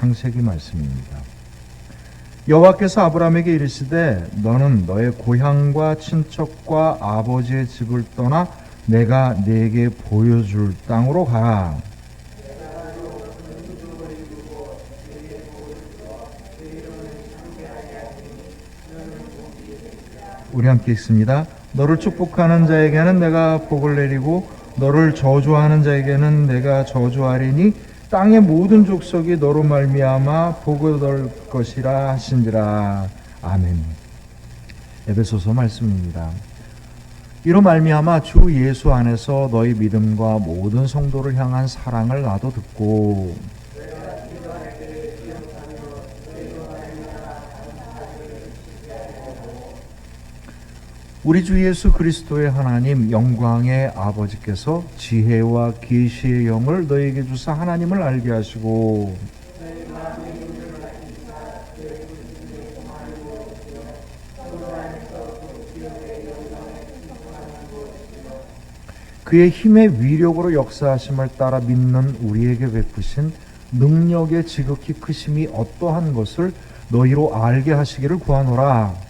창세기 말씀입니다. 여호와께서 아브라함에게 이르시되 너는 너의 고향과 친척과 아버지의 집을 떠나 내가 네게 보여줄 땅으로 가라. 우리 함께 읽습니다. 너를 축복하는 자에게는 내가 복을 내리고 너를 저주하는 자에게는 내가 저주하리니 땅의 모든 족속이 너로 말미암아 복을 얻을 것이라 하신지라. 아멘. 에베소서 말씀입니다. 이로 말미암아 주 예수 안에서 너희 믿음과 모든 성도를 향한 사랑을 나도 듣고 우리 주 예수 그리스도의 하나님 영광의 아버지께서 지혜와 계시의 영을 너에게 주사 하나님을 알게 하시고 그의 힘의 위력으로 역사하심을 따라 믿는 우리에게 베푸신 능력의 지극히 크심이 어떠한 것을 너희로 알게 하시기를 구하노라.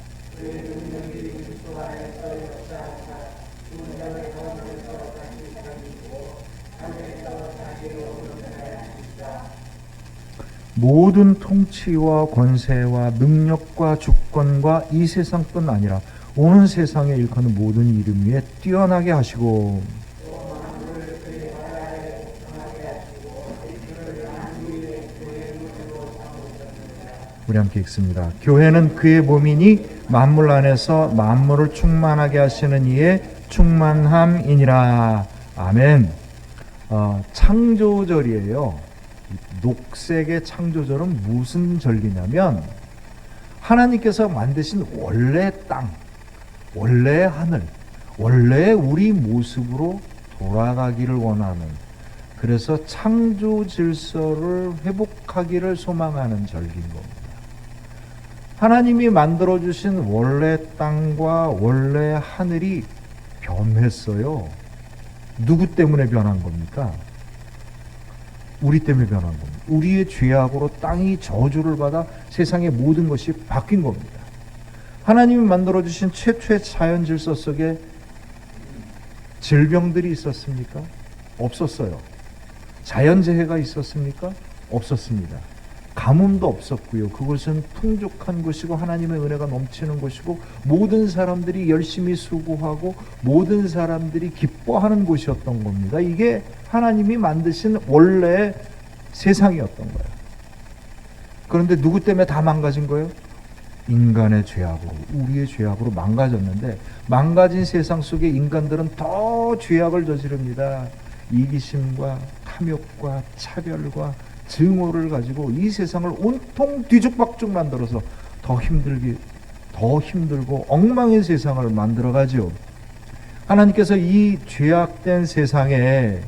모든 통치와 권세와 능력과 주권과 이 세상뿐 아니라 온 세상에 일컫는 모든 이름 위에 뛰어나게 하시고 우리 함께 읽습니다. 교회는 그의 몸이니 만물 안에서 만물을 충만하게 하시는 이의 충만함이니라. 아멘. 창조절이에요. 녹색의 창조절은 무슨 절기냐면 하나님께서 만드신 원래 땅, 원래 하늘, 원래 우리 모습으로 돌아가기를 원하는, 그래서 창조 질서를 회복하기를 소망하는 절기인 겁니다. 하나님이 만들어주신 원래 땅과 원래 하늘이 변했어요. 누구 때문에 변한 겁니까? 우리 때문에 변한 겁니다. 우리의 죄악으로 땅이 저주를 받아 세상의 모든 것이 바뀐 겁니다. 하나님이 만들어주신 최초의 자연 질서 속에 질병들이 있었습니까? 없었어요. 자연재해가 있었습니까? 없었습니다. 가뭄도 없었고요. 그것은 풍족한 곳이고 하나님의 은혜가 넘치는 곳이고 모든 사람들이 열심히 수고하고 모든 사람들이 기뻐하는 곳이었던 겁니다. 이게 하나님이 만드신 원래 세상이었던 거예요. 그런데 누구 때문에 다 망가진 거예요? 인간의 죄악으로, 우리의 죄악으로 망가졌는데 망가진 세상 속에 인간들은 더 죄악을 저지릅니다. 이기심과 탐욕과 차별과 증오를 가지고 이 세상을 온통 뒤죽박죽 만들어서 더 힘들고 엉망인 세상을 만들어가죠. 하나님께서 이 죄악된 세상에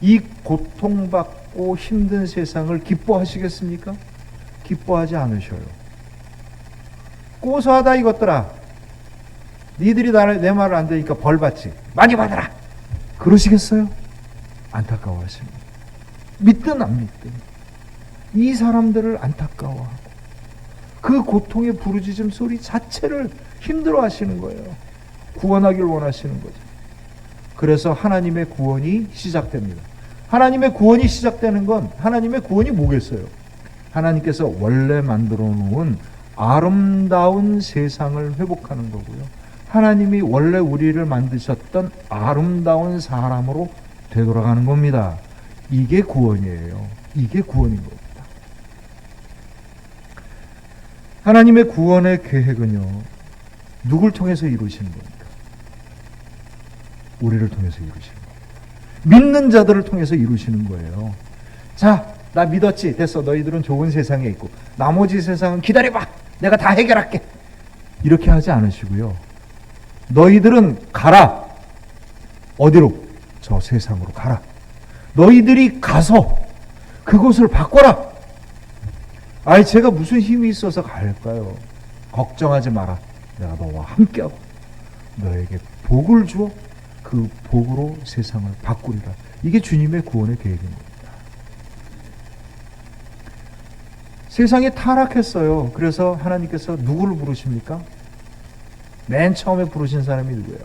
이 고통받고 힘든 세상을 기뻐하시겠습니까? 기뻐하지 않으셔요. 고소하다 이것들아, 니들이 내 말을 안 들으니까 벌 받지, 많이 받아라, 그러시겠어요? 안타까워하십니다. 믿든 안 믿든 이 사람들을 안타까워하고 그 고통의 부르짖음 소리 자체를 힘들어 하시는 거예요. 구원하길 원하시는 거죠. 그래서 하나님의 구원이 시작됩니다. 하나님의 구원이 시작되는 건 하나님의 구원이 뭐겠어요? 하나님께서 원래 만들어 놓은 아름다운 세상을 회복하는 거고요. 하나님이 원래 우리를 만드셨던 아름다운 사람으로 되돌아가는 겁니다. 이게 구원이에요. 이게 구원인 겁니다. 하나님의 구원의 계획은요, 누굴 통해서 이루시는 겁니까? 우리를 통해서 이루시는 겁니다. 믿는 자들을 통해서 이루시는 거예요. 자, 나 믿었지? 됐어. 너희들은 좋은 세상에 있고 나머지 세상은 기다려봐. 내가 다 해결할게. 이렇게 하지 않으시고요. 너희들은 가라. 어디로? 저 세상으로 가라. 너희들이 가서 그곳을 바꿔라. 아이, 제가 무슨 힘이 있어서 갈까요? 걱정하지 마라. 내가 너와 함께하고 너에게 복을 주어 그 복으로 세상을 바꾸리라. 이게 주님의 구원의 계획인 겁니다. 세상이 타락했어요. 그래서 하나님께서 누구를 부르십니까? 맨 처음에 부르신 사람이 누구예요?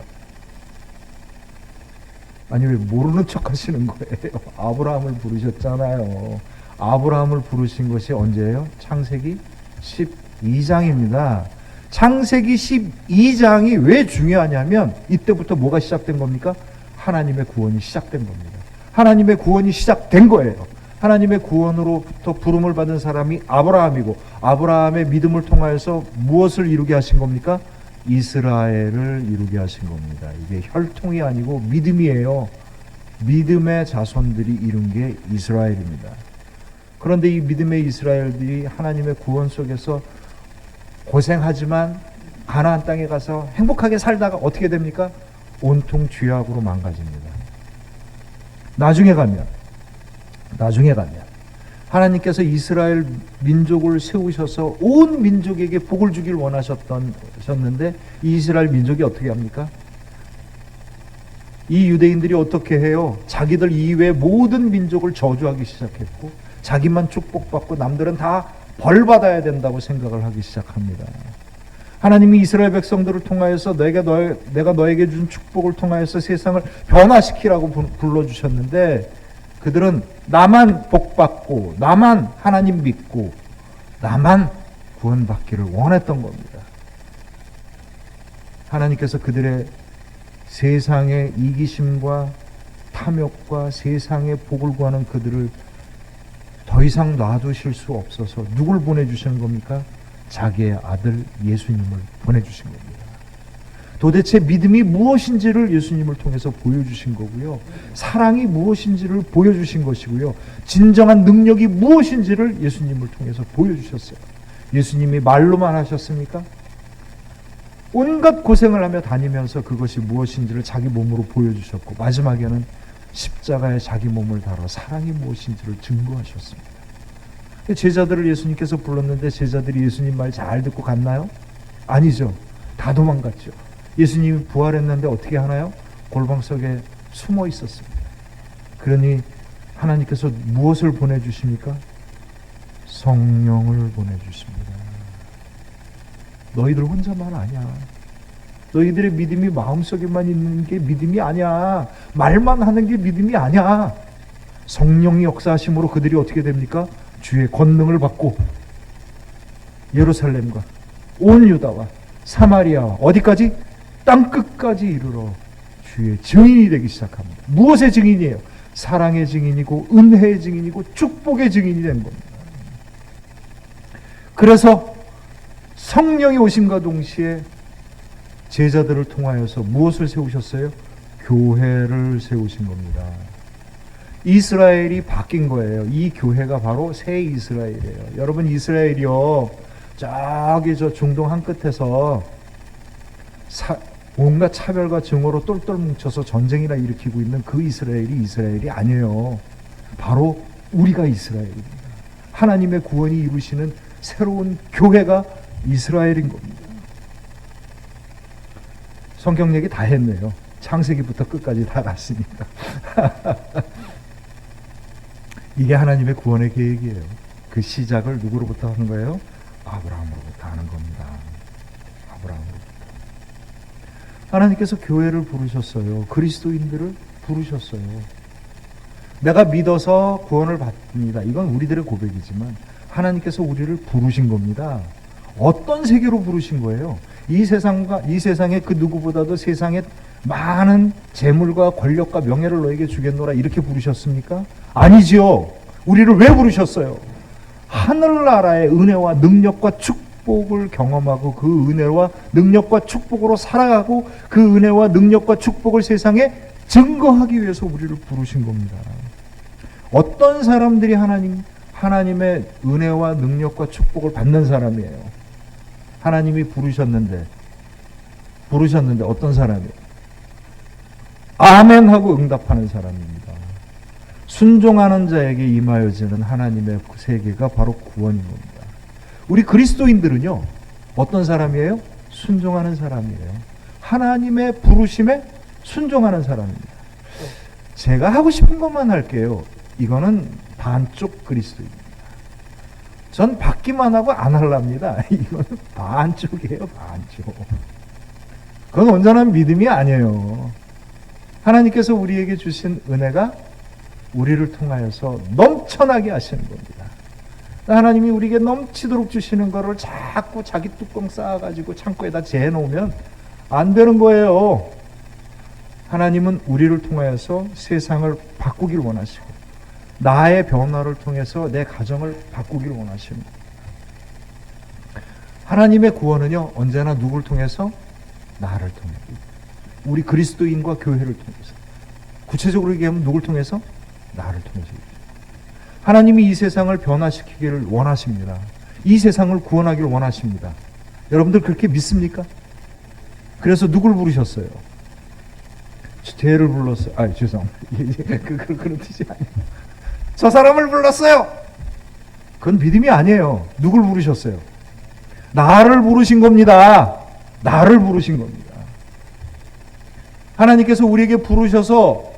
아니, 왜 모르는 척 하시는 거예요? 아브라함을 부르셨잖아요. 아브라함을 부르신 것이 언제예요? 창세기 12장입니다. 창세기 12장이 왜 중요하냐면 이때부터 뭐가 시작된 겁니까? 하나님의 구원이 시작된 겁니다. 하나님의 구원이 시작된 거예요. 하나님의 구원으로부터 부름을 받은 사람이 아브라함이고, 아브라함의 믿음을 통하여서 무엇을 이루게 하신 겁니까? 이스라엘을 이루게 하신 겁니다. 이게 혈통이 아니고 믿음이에요. 믿음의 자손들이 이룬 게 이스라엘입니다. 그런데 이 믿음의 이스라엘들이 하나님의 구원 속에서 고생하지만 가나안 땅에 가서 행복하게 살다가 어떻게 됩니까? 온통 죄악으로 망가집니다. 나중에 가면 하나님께서 이스라엘 민족을 세우셔서 온 민족에게 복을 주길 원하셨는데 이 이스라엘 민족이 어떻게 합니까? 이 유대인들이 어떻게 해요? 자기들 이외의 모든 민족을 저주하기 시작했고, 자기만 축복받고 남들은 다 벌받아야 된다고 생각을 하기 시작합니다. 하나님이 이스라엘 백성들을 통하여서 내가 너에게 준 축복을 통하여서 세상을 변화시키라고 불러주셨는데, 그들은 나만 복받고 나만 하나님 믿고 나만 구원받기를 원했던 겁니다. 하나님께서 그들의 세상의 이기심과 탐욕과 세상의 복을 구하는 그들을 더 이상 놔두실 수 없어서 누굴 보내주시는 겁니까? 자기의 아들 예수님을 보내주신 겁니다. 도대체 믿음이 무엇인지를 예수님을 통해서 보여주신 거고요. 사랑이 무엇인지를 보여주신 것이고요. 진정한 능력이 무엇인지를 예수님을 통해서 보여주셨어요. 예수님이 말로만 하셨습니까? 온갖 고생을 하며 다니면서 그것이 무엇인지를 자기 몸으로 보여주셨고, 마지막에는 십자가에 자기 몸을 달아 사랑이 무엇인지를 증거하셨습니다. 제자들을 예수님께서 불렀는데 제자들이 예수님 말 잘 듣고 갔나요? 아니죠. 다 도망갔죠. 예수님이 부활했는데 어떻게 하나요? 골방 속에 숨어 있었습니다. 그러니 하나님께서 무엇을 보내주십니까? 성령을 보내주십니다. 너희들 혼자만 아니야. 너희들의 믿음이 마음속에만 있는 게 믿음이 아니야. 말만 하는 게 믿음이 아니야. 성령이 역사하심으로 그들이 어떻게 됩니까? 주의 권능을 받고 예루살렘과 온 유다와 사마리아와 어디까지? 땅끝까지 이르러 주의 증인이 되기 시작합니다. 무엇의 증인이에요? 사랑의 증인이고 은혜의 증인이고 축복의 증인이 된 겁니다. 그래서 성령이 오심과 동시에 제자들을 통하여서 무엇을 세우셨어요? 교회를 세우신 겁니다. 이스라엘이 바뀐 거예요. 이 교회가 바로 새 이스라엘이에요. 여러분, 이스라엘이요, 저기 저 중동 한 끝에서 온갖 차별과 증오로 똘똘 뭉쳐서 전쟁이나 일으키고 있는 그 이스라엘이 아니에요. 바로 우리가 이스라엘입니다. 하나님의 구원이 이루시는 새로운 교회가 이스라엘인 겁니다. 성경 얘기 다 했네요. 창세기부터 끝까지 다 갔으니까. 이게 하나님의 구원의 계획이에요. 그 시작을 누구로부터 하는 거예요? 아브라함으로부터 하는 겁니다. 아브라함으로부터. 하나님께서 교회를 부르셨어요. 그리스도인들을 부르셨어요. 내가 믿어서 구원을 받습니다. 이건 우리들의 고백이지만 하나님께서 우리를 부르신 겁니다. 어떤 세계로 부르신 거예요? 이 세상의 그 누구보다도 세상에 많은 재물과 권력과 명예를 너에게 주겠노라 이렇게 부르셨습니까? 아니지요. 우리를 왜 부르셨어요? 하늘나라의 은혜와 능력과 축복을 경험하고 그 은혜와 능력과 축복으로 살아가고 그 은혜와 능력과 축복을 세상에 증거하기 위해서 우리를 부르신 겁니다. 어떤 사람들이 하나님의 은혜와 능력과 축복을 받는 사람이에요. 하나님이 부르셨는데 어떤 사람이에요? 아멘 하고 응답하는 사람입니다. 순종하는 자에게 임하여지는 하나님의 세계가 바로 구원인 겁니다. 우리 그리스도인들은요, 어떤 사람이에요? 순종하는 사람이에요. 하나님의 부르심에 순종하는 사람입니다. 제가 하고 싶은 것만 할게요. 이거는 반쪽 그리스도입니다. 전 받기만 하고 안 하랍니다. 이건 반쪽이에요, 반쪽. 그건 온전한 믿음이 아니에요. 하나님께서 우리에게 주신 은혜가 우리를 통하여서 넘쳐나게 하시는 겁니다. 하나님이 우리에게 넘치도록 주시는 거를 자꾸 자기 뚜껑 쌓아가지고 창고에다 재놓으면 안 되는 거예요. 하나님은 우리를 통하여서 세상을 바꾸길 원하시고 나의 변화를 통해서 내 가정을 바꾸길 원하시는 거예요. 하나님의 구원은요, 언제나 누굴 통해서? 나를 통해서. 우리 그리스도인과 교회를 통해서. 구체적으로 얘기하면 누굴 통해서? 나를 통해서. 하나님이 이 세상을 변화시키기를 원하십니다. 이 세상을 구원하기를 원하십니다. 여러분들 그렇게 믿습니까? 그래서 누굴 부르셨어요? 죄를 불렀어요. 죄송합니다. 그런 뜻이 아니에요. 저 사람을 불렀어요. 그건 믿음이 아니에요. 누굴 부르셨어요? 나를 부르신 겁니다. 나를 부르신 겁니다. 하나님께서 우리에게 부르셔서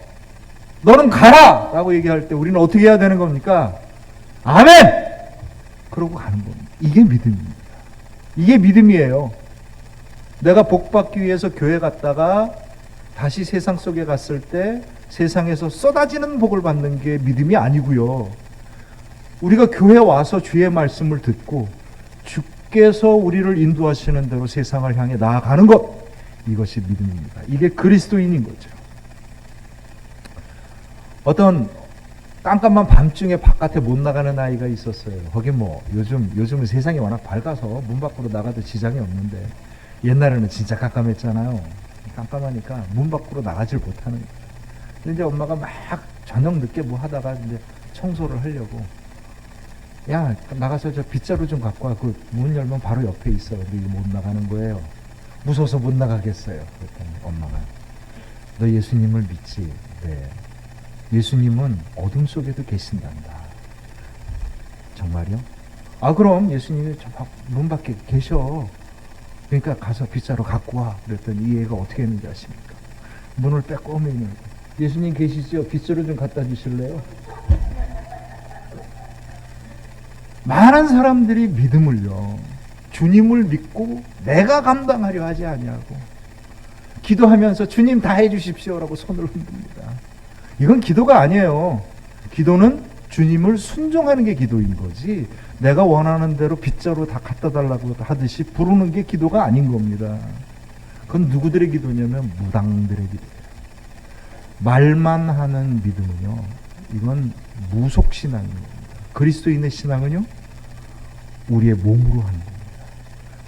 너는 가라! 라고 얘기할 때 우리는 어떻게 해야 되는 겁니까? 아멘! 그러고 가는 겁니다. 이게 믿음입니다. 이게 믿음이에요. 내가 복 받기 위해서 교회 갔다가 다시 세상 속에 갔을 때 세상에서 쏟아지는 복을 받는 게 믿음이 아니고요. 우리가 교회 와서 주의 말씀을 듣고 주께서 우리를 인도하시는 대로 세상을 향해 나아가는 것, 이것이 믿음입니다. 이게 그리스도인인 거죠. 어떤 깜깜한 밤중에 바깥에 못 나가는 아이가 있었어요. 거기 요즘은 세상이 워낙 밝아서 문 밖으로 나가도 지장이 없는데 옛날에는 진짜 깜깜했잖아요. 깜깜하니까 문 밖으로 나가질 못하는 거예요. 근데 이제 엄마가 막 저녁 늦게 뭐 하다가 이제 청소를 하려고, 야, 나가서 저 빗자루 좀 갖고 와. 그 문 열면 바로 옆에 있어. 근데 이거 못 나가는 거예요. 무서워서 못 나가겠어요. 그랬더니 엄마가, 너 예수님을 믿지? 네. 예수님은 어둠 속에도 계신단다. 정말요? 그럼 예수님이 저 문 밖에 계셔. 그러니까 가서 빗자루 갖고 와. 그랬더니 이 애가 어떻게 했는지 아십니까? 문을 빼꼼히 열고, 예수님 계시죠? 빗자루 좀 갖다 주실래요? 많은 사람들이 믿음을요, 주님을 믿고 내가 감당하려 하지 아니하고 기도하면서 주님 다 해주십시오라고 손을 흔듭니다. 이건 기도가 아니에요. 기도는 주님을 순종하는 게 기도인 거지, 내가 원하는 대로 빗자루 다 갖다 달라고 하듯이 부르는 게 기도가 아닌 겁니다. 그건 누구들의 기도냐면 무당들의 기도예요. 말만 하는 믿음은요, 이건 무속신앙인 겁니다. 그리스도인의 신앙은요, 우리의 몸으로 하는 겁니다.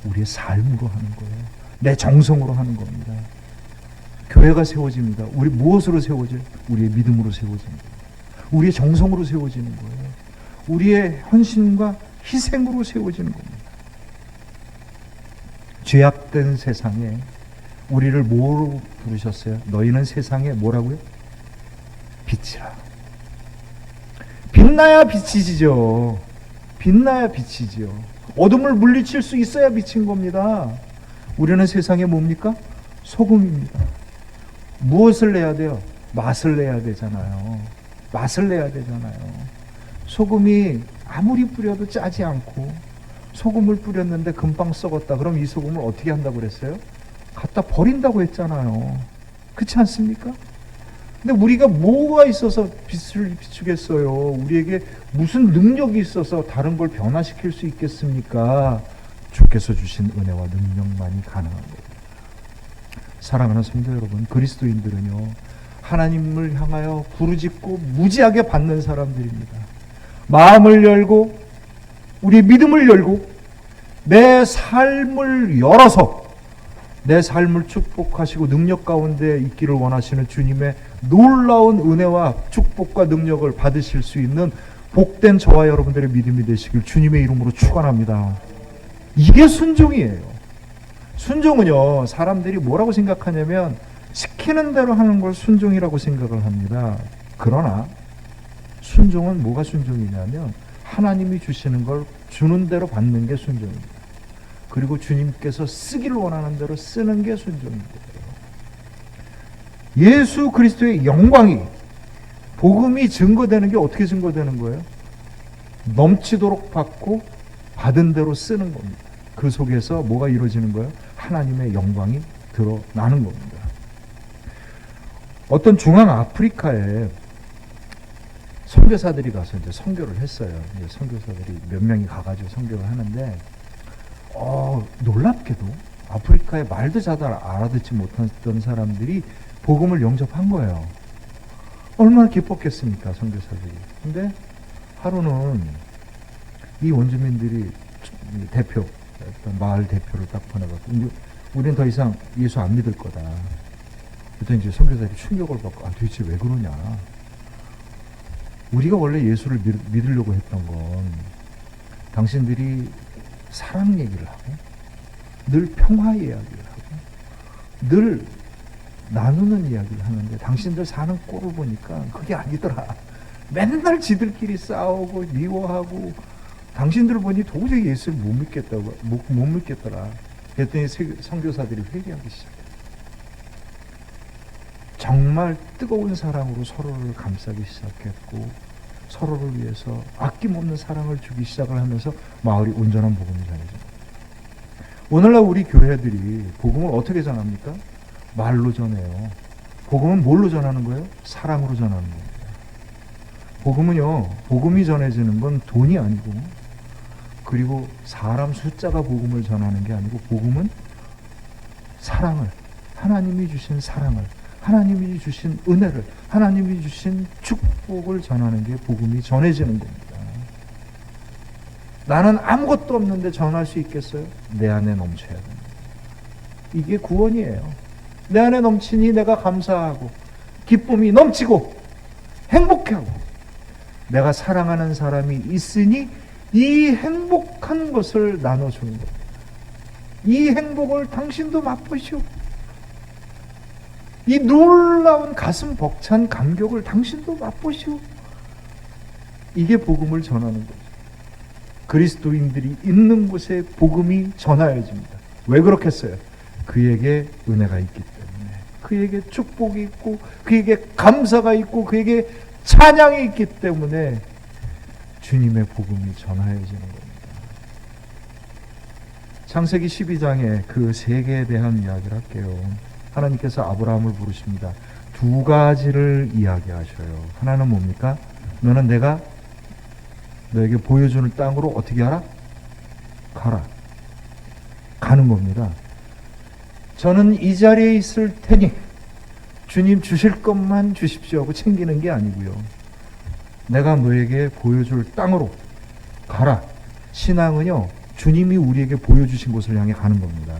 우리의 삶으로 하는 거예요. 내 정성으로 하는 겁니다. 교회가 세워집니다. 우리 무엇으로 세워져요? 우리의 믿음으로 세워집니다. 우리의 정성으로 세워지는 거예요. 우리의 헌신과 희생으로 세워지는 겁니다. 죄악된 세상에 우리를 뭐로 부르셨어요? 너희는 세상에 뭐라고요? 빛이라. 빛나야 빛이지죠. 빛나야 빛이지요. 어둠을 물리칠 수 있어야 빛인 겁니다. 우리는 세상에 뭡니까? 소금입니다. 무엇을 내야 돼요? 맛을 내야 되잖아요. 맛을 내야 되잖아요. 소금이 아무리 뿌려도 짜지 않고 소금을 뿌렸는데 금방 썩었다. 그럼 이 소금을 어떻게 한다고 그랬어요? 갖다 버린다고 했잖아요. 그렇지 않습니까? 근데 우리가 뭐가 있어서 빛을 비추겠어요? 우리에게 무슨 능력이 있어서 다른 걸 변화시킬 수 있겠습니까? 주께서 주신 은혜와 능력만이 가능한 거예요. 사랑하는 성도 여러분, 그리스도인들은요, 하나님을 향하여 부르짖고 무지하게 받는 사람들입니다. 마음을 열고 우리의 믿음을 열고 내 삶을 열어서 내 삶을 축복하시고 능력 가운데 있기를 원하시는 주님의 놀라운 은혜와 축복과 능력을 받으실 수 있는 복된 저와 여러분들의 믿음이 되시길 주님의 이름으로 축원합니다. 이게 순종이에요. 순종은요, 사람들이 뭐라고 생각하냐면 시키는 대로 하는 걸 순종이라고 생각을 합니다. 그러나 순종은 뭐가 순종이냐면 하나님이 주시는 걸 주는 대로 받는 게 순종입니다. 그리고 주님께서 쓰기를 원하는 대로 쓰는 게 순종입니다. 예수 그리스도의 영광이, 복음이 증거되는 게 어떻게 증거되는 거예요? 넘치도록 받고 받은 대로 쓰는 겁니다. 그 속에서 뭐가 이루어지는 거예요? 하나님의 영광이 드러나는 겁니다. 어떤 중앙 아프리카에 선교사들이 가서 이제 선교를 했어요. 이제 선교사들이 몇 명이 가가지고 선교를 하는데, 놀랍게도 아프리카에 말도 잘 알아듣지 못했던 사람들이 복음을 영접한 거예요. 얼마나 기뻤겠습니까, 선교사들이. 근데 하루는 이 원주민들이 대표, 마을 대표를 딱 보내갖고, 우리는 더 이상 예수 안 믿을 거다. 그랬더니 이제 선교사들이 충격을 받고, 도대체 왜 그러냐. 우리가 원래 예수를 믿으려고 했던 건 당신들이 사랑 얘기를 하고 늘 평화 이야기를 하고 늘 나누는 이야기를 하는데 당신들 사는 꼴을 보니까 그게 아니더라. 맨날 지들끼리 싸우고 미워하고 당신들을 보니 도저히 예수를 못 믿겠더라. 그랬더니 선교사들이 회개하기 시작했어요. 정말 뜨거운 사랑으로 서로를 감싸기 시작했고 서로를 위해서 아낌없는 사랑을 주기 시작을 하면서 마을이 온전한 복음을 전해집니다. 오늘날 우리 교회들이 복음을 어떻게 전합니까? 말로 전해요. 복음은 뭘로 전하는 거예요? 사랑으로 전하는 겁니다. 복음은요, 복음이 전해지는 건 돈이 아니고 그리고 사람 숫자가 복음을 전하는 게 아니고 복음은 사랑을, 하나님이 주신 사랑을, 하나님이 주신 은혜를, 하나님이 주신 축복을 전하는 게 복음이 전해지는 겁니다. 나는 아무것도 없는데 전할 수 있겠어요? 내 안에 넘쳐야 됩니다. 이게 구원이에요. 내 안에 넘치니 내가 감사하고 기쁨이 넘치고 행복하고 내가 사랑하는 사람이 있으니 이 행복한 것을 나눠주는 겁니다. 이 행복을 당신도 맛보시오. 이 놀라운 가슴 벅찬 감격을 당신도 맛보시오. 이게 복음을 전하는 거죠. 그리스도인들이 있는 곳에 복음이 전하여집니다. 왜 그렇겠어요? 그에게 은혜가 있기 때문에, 그에게 축복이 있고 그에게 감사가 있고 그에게 찬양이 있기 때문에 주님의 복음이 전하여지는 겁니다. 창세기 12장에 그 세계에 대한 이야기를 할게요. 하나님께서 아브라함을 부르십니다. 두 가지를 이야기하셔요. 하나는 뭡니까? 너는 내가 너에게 보여주는 땅으로 어떻게 하라? 가라. 가는 겁니다. 저는 이 자리에 있을 테니 주님 주실 것만 주십시오 하고 챙기는 게 아니고요. 내가 너에게 보여줄 땅으로 가라. 신앙은요, 주님이 우리에게 보여주신 곳을 향해 가는 겁니다.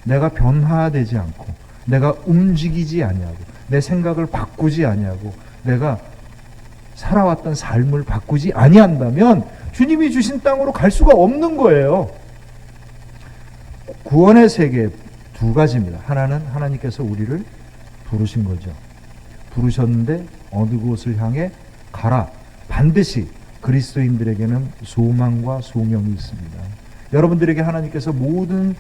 내가 변화되지 않고 내가 움직이지 아니하고 내 생각을 바꾸지 아니하고 내가 살아왔던 삶을 바꾸지 아니한다면 주님이 주신 땅으로 갈 수가 없는 거예요. 구원의 세계 두 가지입니다. 하나는 하나님께서 우리를 부르신 거죠. 부르셨는데 어느 곳을 향해 가라. 반드시 그리스도인들에게는 소망과 소명이 있습니다. 여러분들에게 하나님께서 모든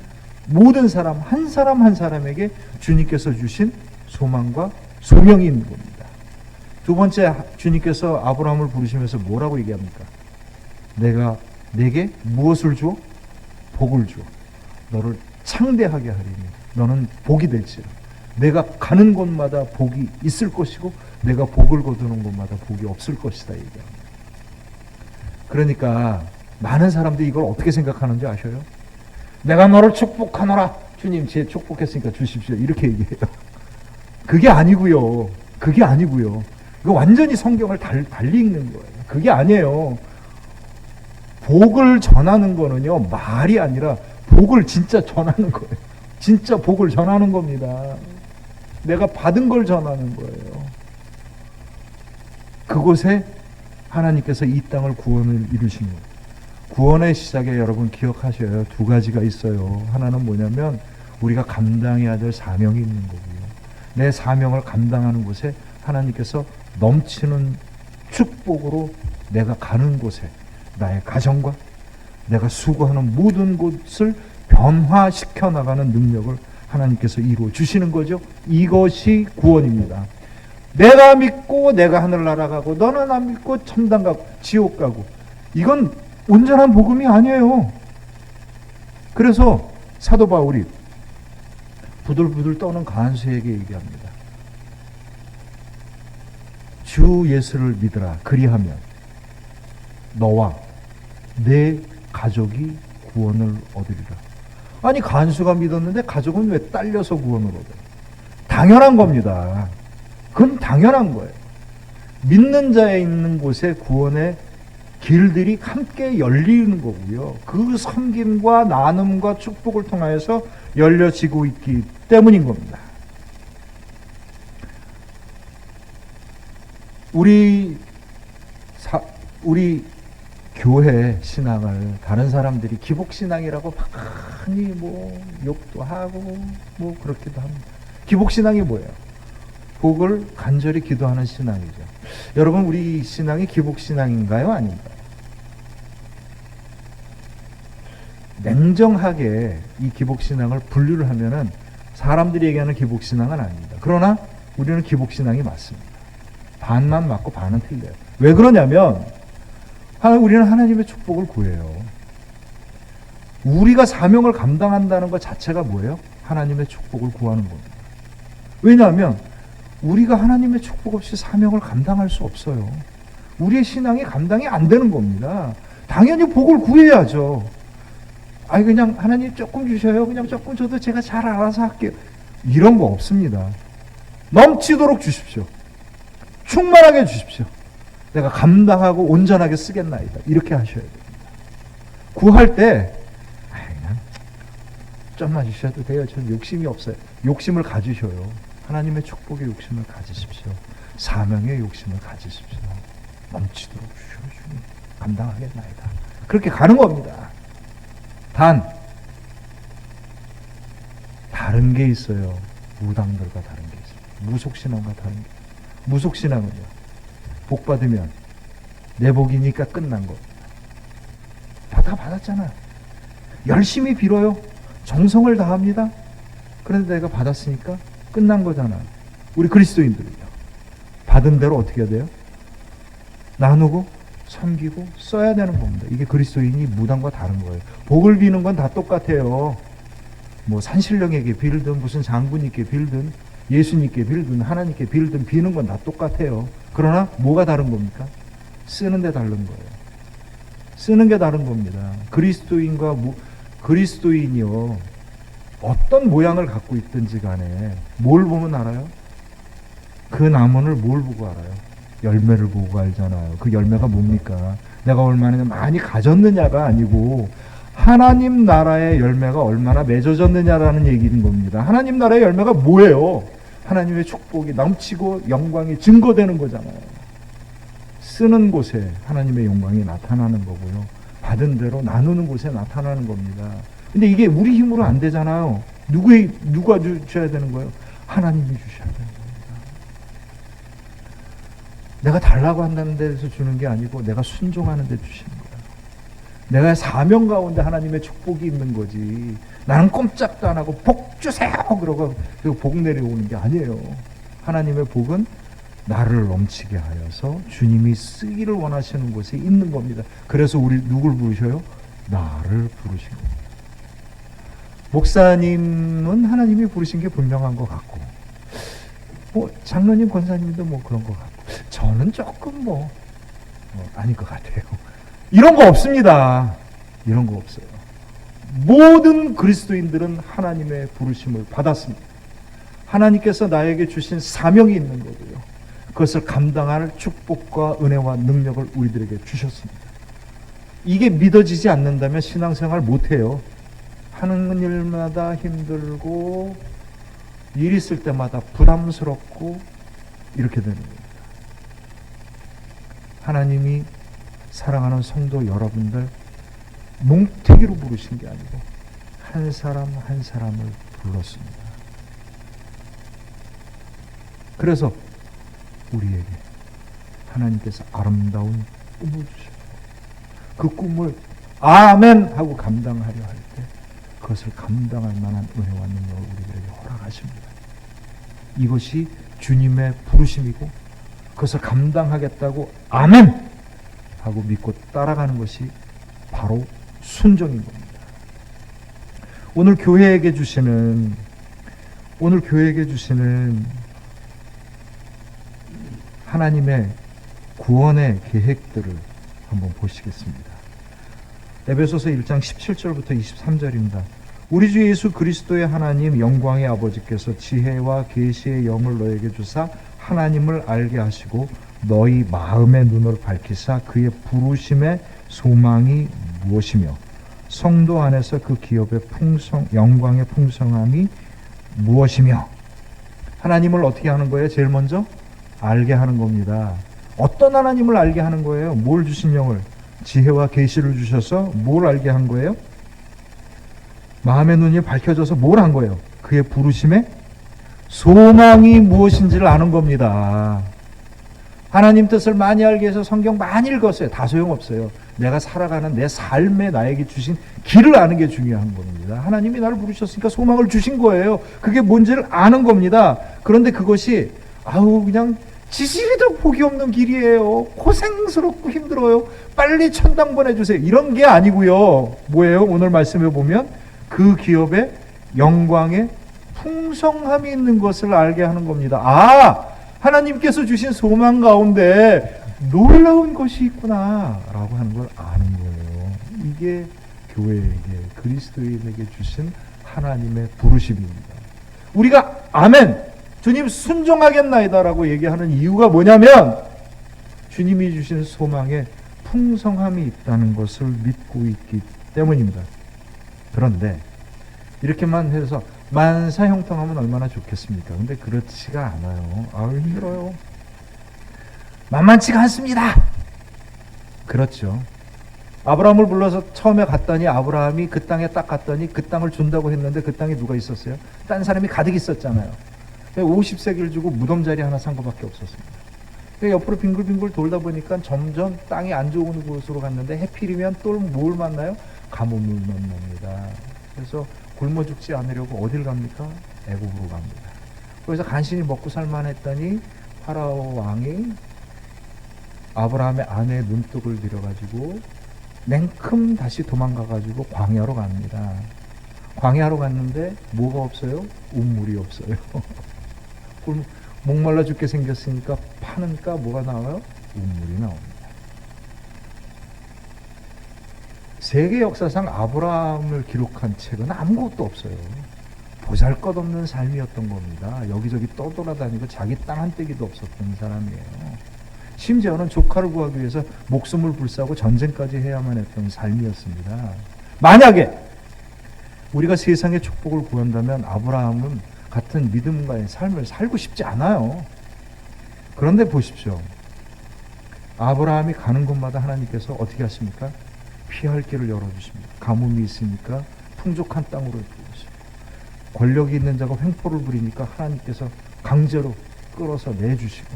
사람 한 사람에게 주님께서 주신 소망과 소명이 있는 겁니다. 두 번째, 주님께서 아브라함을 부르시면서 뭐라고 얘기합니까? 내가 내게 무엇을 줘? 복을 줘. 너를 창대하게 하리니 너는 복이 될지라. 내가 가는 곳마다 복이 있을 것이고 내가 복을 거두는 곳마다 복이 없을 것이다 얘기합니다. 그러니까 많은 사람들이 이걸 어떻게 생각하는지 아셔요? 내가 너를 축복하노라. 주님 제 축복했으니까 주십시오. 이렇게 얘기해요. 그게 아니고요. 그게 아니고요. 이거 완전히 성경을 달리 읽는 거예요. 그게 아니에요. 복을 전하는 거는요, 말이 아니라 복을 진짜 전하는 거예요. 진짜 복을 전하는 겁니다. 내가 받은 걸 전하는 거예요. 그곳에 하나님께서 이 땅을 구원을 이루신 거예요. 구원의 시작에 여러분 기억하셔요. 두 가지가 있어요. 하나는 뭐냐면 우리가 감당해야 될 사명이 있는 거고요. 내 사명을 감당하는 곳에 하나님께서 넘치는 축복으로 내가 가는 곳에 나의 가정과 내가 수고하는 모든 곳을 변화시켜 나가는 능력을 하나님께서 이루어 주시는 거죠. 이것이 구원입니다. 내가 믿고 내가 하늘나라 가고 너는 안 믿고 천당 가고 지옥 가고, 이건 온전한 복음이 아니에요. 그래서 사도 바울이 부들부들 떠는 간수에게 얘기합니다. 주 예수를 믿으라. 그리하면 너와 내 가족이 구원을 얻으리라. 아니, 간수가 믿었는데 가족은 왜 딸려서 구원을 얻어요? 당연한 겁니다. 그건 당연한 거예요. 믿는 자에 있는 곳에 구원의 길들이 함께 열리는 거고요. 그 섬김과 나눔과 축복을 통하여서 열려지고 있기 때문인 겁니다. 우리 교회 신앙을 다른 사람들이 기복신앙이라고 많이 욕도 하고 그렇기도 합니다. 기복신앙이 뭐예요? 복을 간절히 기도하는 신앙이죠. 여러분, 우리 신앙이 기복신앙인가요? 아닌가요? 냉정하게 이 기복신앙을 분류를 하면은 사람들이 얘기하는 기복신앙은 아닙니다. 그러나 우리는 기복신앙이 맞습니다. 반만 맞고 반은 틀려요. 왜 그러냐면 우리는 하나님의 축복을 구해요. 우리가 사명을 감당한다는 것 자체가 뭐예요? 하나님의 축복을 구하는 겁니다. 왜냐하면 우리가 하나님의 축복 없이 사명을 감당할 수 없어요. 우리의 신앙이 감당이 안 되는 겁니다. 당연히 복을 구해야죠. 그냥 하나님 조금 주셔요. 그냥 조금 줘도 제가 잘 알아서 할게요. 이런 거 없습니다. 넘치도록 주십시오. 충만하게 주십시오. 내가 감당하고 온전하게 쓰겠나이다. 이렇게 하셔야 됩니다. 구할 때 그냥 좀만 주셔도 돼요. 저는 욕심이 없어요. 욕심을 가지셔요. 하나님의 축복의 욕심을 가지십시오. 사명의 욕심을 가지십시오. 넘치도록 주시오. 감당하겠나이다. 그렇게 가는 겁니다. 단 다른 게 있어요. 무당들과 다른 게 있어요. 무속신앙과 다른 게. 무속신앙은요, 복 받으면 내 복이니까 끝난 겁니다. 다 받았잖아요. 열심히 빌어요. 정성을 다합니다. 그런데 내가 받았으니까 끝난 거잖아요. 우리 그리스도인들은요, 받은 대로 어떻게 해야 돼요? 나누고 섬기고 써야 되는 겁니다. 이게 그리스도인이 무당과 다른 거예요. 복을 비는 건 다 똑같아요. 산신령에게 빌든 무슨 장군님께 빌든 예수님께 빌든 하나님께 빌든 비는 건 다 똑같아요. 그러나 뭐가 다른 겁니까? 쓰는 데 다른 거예요. 쓰는 게 다른 겁니다. 그리스도인이요, 어떤 모양을 갖고 있든지 간에 뭘 보면 알아요? 그 나무를 뭘 보고 알아요? 열매를 보고 알잖아요. 그 열매가 뭡니까? 내가 얼마나 많이 가졌느냐가 아니고 하나님 나라의 열매가 얼마나 맺어졌느냐라는 얘기인 겁니다. 하나님 나라의 열매가 뭐예요? 하나님의 축복이 넘치고 영광이 증거되는 거잖아요. 쓰는 곳에 하나님의 영광이 나타나는 거고요. 받은 대로 나누는 곳에 나타나는 겁니다. 근데 이게 우리 힘으로 안 되잖아요. 누가 주셔야 되는 거예요? 하나님이 주셔야 되는 겁니다. 내가 달라고 한다는 데서 주는 게 아니고 내가 순종하는 데 주시는 거예요. 내가 사명 가운데 하나님의 축복이 있는 거지. 나는 꼼짝도 안 하고 복 주세요 그러고 복 내려오는 게 아니에요. 하나님의 복은 나를 넘치게 하여서 주님이 쓰기를 원하시는 곳에 있는 겁니다. 그래서 우리 누굴 부르셔요? 나를 부르신 겁니다. 목사님은 하나님이 부르신 게 분명한 것 같고, 장로님, 권사님도 그런 것 같고, 저는 조금 아닐 것 같아요. 이런 거 없습니다. 이런 거 없어요. 모든 그리스도인들은 하나님의 부르심을 받았습니다. 하나님께서 나에게 주신 사명이 있는 거고요. 그것을 감당할 축복과 은혜와 능력을 우리들에게 주셨습니다. 이게 믿어지지 않는다면 신앙생활 못해요. 하는 일마다 힘들고 일 있을 때마다 부담스럽고 이렇게 되는 겁니다. 하나님이 사랑하는 성도 여러분들 뭉태기로 부르신 게 아니고 한 사람 한 사람을 불렀습니다. 그래서 우리에게 하나님께서 아름다운 꿈을 주셨고 그 꿈을 아멘 하고 감당하려 할 때 그것을 감당할 만한 은혜와 능력을 우리들에게 허락하십니다. 이것이 주님의 부르심이고 그것을 감당하겠다고 아멘 하고 믿고 따라가는 것이 바로 순종인 겁니다. 오늘 교회에게 주시는 하나님의 구원의 계획들을 한번 보시겠습니다. 에베소서 1장 17절부터 23절입니다. 우리 주 예수 그리스도의 하나님 영광의 아버지께서 지혜와 계시의 영을 너에게 주사 하나님을 알게 하시고 너희 마음의 눈을 밝히사 그의 부르심의 소망이 무엇이며 성도 안에서 그 기업의 영광의 풍성함이 무엇이며. 하나님을 어떻게 하는 거예요? 제일 먼저 알게 하는 겁니다. 어떤 하나님을 알게 하는 거예요? 뭘 주신 영을? 지혜와 계시를 주셔서 뭘 알게 한 거예요? 마음의 눈이 밝혀져서 뭘 한 거예요? 그의 부르심의 소망이 무엇인지를 아는 겁니다. 하나님 뜻을 많이 알기 위해서 성경 많이 읽었어요. 다 소용없어요. 내가 살아가는 내 삶에 나에게 주신 길을 아는 게 중요한 겁니다. 하나님이 나를 부르셨으니까 소망을 주신 거예요. 그게 뭔지를 아는 겁니다. 그런데 그것이 그냥 지지리도 복이 없는 길이에요. 고생스럽고 힘들어요. 빨리 천당 보내주세요. 이런 게 아니고요. 뭐예요? 오늘 말씀해 보면 그 기업의 영광의 풍성함이 있는 것을 알게 하는 겁니다. 하나님께서 주신 소망 가운데 놀라운 것이 있구나 라고 하는 걸 아는 거예요. 이게 교회에게, 그리스도인에게 주신 하나님의 부르심입니다. 우리가 아멘, 주님 순종하겠나이다 라고 얘기하는 이유가 뭐냐면 주님이 주신 소망에 풍성함이 있다는 것을 믿고 있기 때문입니다. 그런데 이렇게만 해서 만사형통하면 얼마나 좋겠습니까? 근데 그렇지가 않아요. 힘들어요. 만만치가 않습니다. 그렇죠. 아브라함을 불러서 처음에 갔더니 아브라함이 그 땅에 딱 갔더니 그 땅을 준다고 했는데 그 땅에 누가 있었어요? 딴 사람이 가득 있었잖아요. 50세기를 주고 무덤 자리 하나 산 것밖에 없었습니다. 옆으로 빙글빙글 돌다 보니까 점점 땅이 안 좋은 곳으로 갔는데 해필이면 또 뭘 만나요? 가뭄을 만납니다. 그래서 굶어 죽지 않으려고 어딜 갑니까? 애국으로 갑니다. 거기서 간신히 먹고 살만했더니 파라오 왕이 아브라함의 아내의 눈독을 들여가지고 냉큼 다시 도망가가지고 광야로 갑니다. 광야로 갔는데 뭐가 없어요? 우물이 없어요. 목말라 죽게 생겼으니까 파니까 뭐가 나와요? 우물이 나옵니다. 세계 역사상 아브라함을 기록한 책은 아무것도 없어요. 보잘것없는 삶이었던 겁니다. 여기저기 떠돌아다니고 자기 땅 한 떼기도 없었던 사람이에요. 심지어는 조카를 구하기 위해서 목숨을 불사하고 전쟁까지 해야만 했던 삶이었습니다. 만약에 우리가 세상의 축복을 구한다면 아브라함은 같은 믿음과의 삶을 살고 싶지 않아요. 그런데 보십시오. 아브라함이 가는 곳마다 하나님께서 어떻게 하십니까? 피할 길을 열어주십니다. 가뭄이 있으니까 풍족한 땅으로 부르시고, 권력이 있는 자가 횡포를 부리니까 하나님께서 강제로 끌어서 내주시고,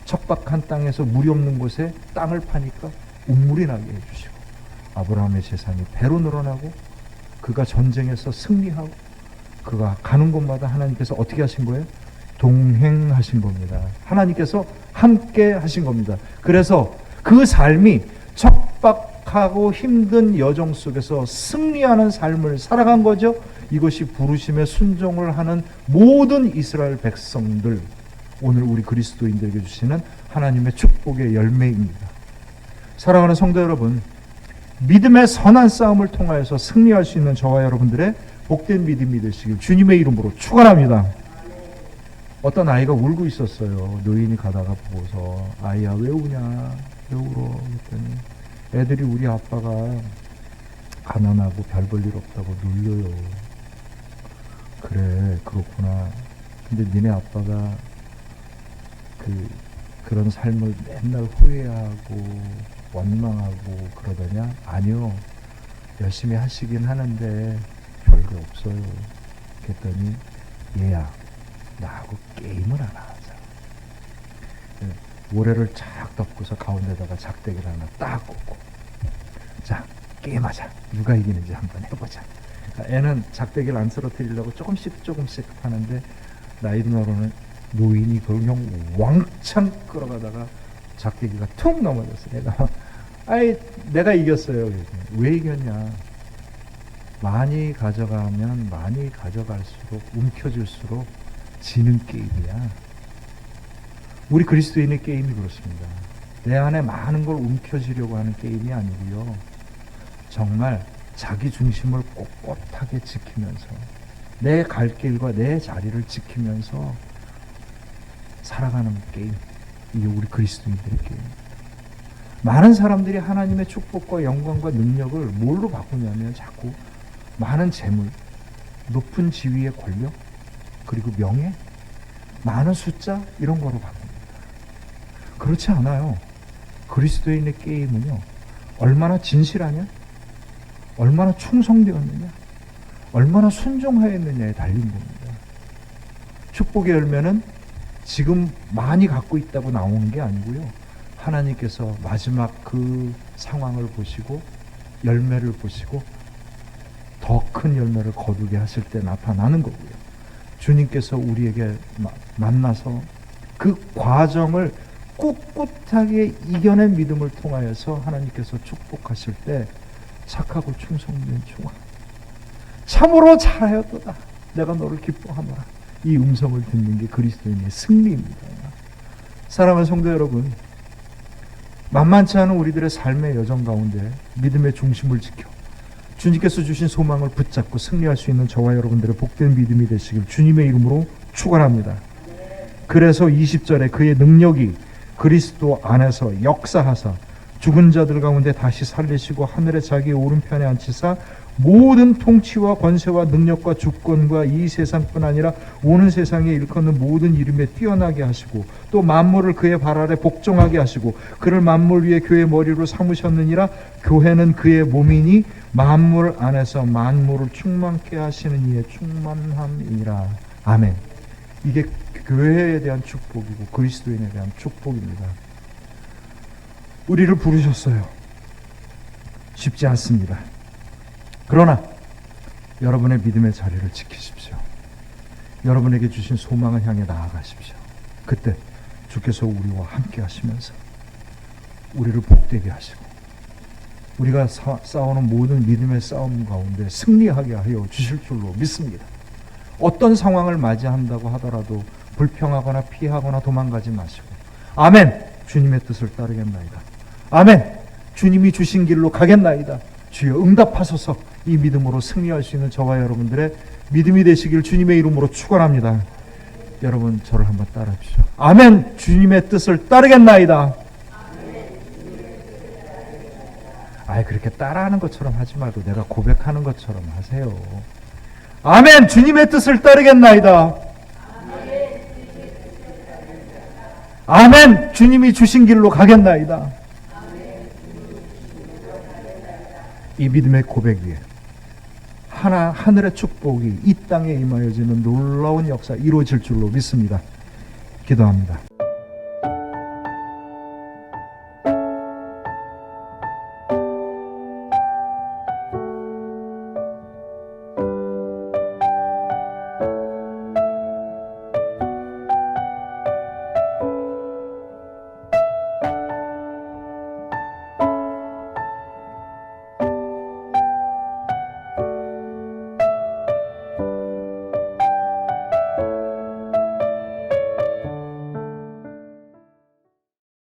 척박한 땅에서 물이 없는 곳에 땅을 파니까 운물이 나게 해주시고, 아브라함의 재산이 배로 늘어나고 그가 전쟁에서 승리하고 그가 가는 곳마다 하나님께서 어떻게 하신 거예요? 동행하신 겁니다. 하나님께서 함께 하신 겁니다. 그래서 그 삶이 척박하고 힘든 여정 속에서 승리하는 삶을 살아간 거죠. 이것이 부르심에 순종을 하는 모든 이스라엘 백성들, 오늘 우리 그리스도인들에게 주시는 하나님의 축복의 열매입니다. 사랑하는 성도 여러분, 믿음의 선한 싸움을 통하여서 승리할 수 있는 저와 여러분들의 복된 믿음이 되시길 주님의 이름으로 축원합니다. 어떤 아이가 울고 있었어요. 노인이 가다가 보고서, 아이야 왜 우냐, 왜 울어 했더니, 애들이 우리 아빠가 가난하고 별 볼 일 없다고 놀려요. 그래, 그렇구나. 근데 니네 아빠가 그런 삶을 맨날 후회하고 원망하고 그러더냐? 아니요, 열심히 하시긴 하는데 별거 없어요. 그랬더니, 얘야 나하고 게임을 하나 하자. 모래를 착 덮고서 가운데다가 작대기를 하나 딱 꽂고, 자 게임하자. 누가 이기는지 한번 해보자. 애는 작대기를 안 쓰러뜨리려고 조금씩 하는데, 나이 들어는 노인이 그걸 그냥 왕창 끌어가다가 작대기가 툭 넘어졌어요. 내가 아이, 내가 이겼어요. 왜 이겼냐? 많이 가져가면 많이 가져갈수록, 움켜질수록 지는 게임이야. 우리 그리스도인의 게임이 그렇습니다. 내 안에 많은 걸 움켜쥐려고 하는 게임이 아니고요. 정말 자기 중심을 꼿꼿하게 지키면서 내 갈 길과 내 자리를 지키면서 살아가는 게임. 이게 우리 그리스도인들의 게임. 많은 사람들이 하나님의 축복과 영광과 능력을 뭘로 바꾸냐면 자꾸 많은 재물, 높은 지위의 권력, 그리고 명예, 많은 숫자 이런 거로 바꿉니다. 그렇지 않아요. 그리스도인의 게임은요, 얼마나 진실하냐, 얼마나 충성되었느냐, 얼마나 순종하였느냐에 달린 겁니다. 축복의 열매는 지금 많이 갖고 있다고 나오는 게 아니고요, 하나님께서 마지막 그 상황을 보시고 열매를 보시고 더 큰 열매를 거두게 하실 때 나타나는 거고요. 주님께서 우리에게 만나서 그 과정을 꿋꿋하게 이겨낸 믿음을 통하여서 하나님께서 축복하실 때 착하고 충성된 종아, 참으로 잘하였도다, 내가 너를 기뻐하노라, 이 음성을 듣는 게 그리스도인의 승리입니다. 사랑하는 성도 여러분, 만만치 않은 우리들의 삶의 여정 가운데 믿음의 중심을 지켜 주님께서 주신 소망을 붙잡고 승리할 수 있는 저와 여러분들의 복된 믿음이 되시길 주님의 이름으로 축원합니다. 그래서 20절에 그의 능력이 그리스도 안에서 역사하사 죽은 자들 가운데 다시 살리시고 하늘에 자기의 오른편에 앉히사 모든 통치와 권세와 능력과 주권과 이 세상뿐 아니라 오는 세상에 일컫는 모든 이름에 뛰어나게 하시고 또 만물을 그의 발 아래 복종하게 하시고 그를 만물 위에 교회의 머리로 삼으셨느니라. 교회는 그의 몸이니 만물 안에서 만물을 충만케 하시는 이의 충만함이라. 아멘. 이게 교회에 대한 축복이고 그리스도인에 대한 축복입니다. 우리를 부르셨어요. 쉽지 않습니다. 그러나 여러분의 믿음의 자리를 지키십시오. 여러분에게 주신 소망을 향해 나아가십시오. 그때 주께서 우리와 함께 하시면서 우리를 복되게 하시고 우리가 싸우는 모든 믿음의 싸움 가운데 승리하게 하여 주실 줄로 믿습니다. 어떤 상황을 맞이한다고 하더라도 불평하거나 피하거나 도망가지 마시고 아멘, 주님의 뜻을 따르겠나이다. 아멘, 주님이 주신 길로 가겠나이다. 주여 응답하소서. 이 믿음으로 승리할 수 있는 저와 여러분들의 믿음이 되시길 주님의 이름으로 축원합니다. 여러분 저를 한번 따라 주시죠. 아멘, 주님의 뜻을 따르겠나이다. 아이, 그렇게 따라하는 것처럼 하지 말고 내가 고백하는 것처럼 하세요. 아멘, 주님의 뜻을 따르겠나이다. 아멘, 주님이 주신 길로 가겠나이다. 이 믿음의 고백 위에 하늘의 축복이 이 땅에 임하여지는 놀라운 역사 이루어질 줄로 믿습니다. 기도합니다.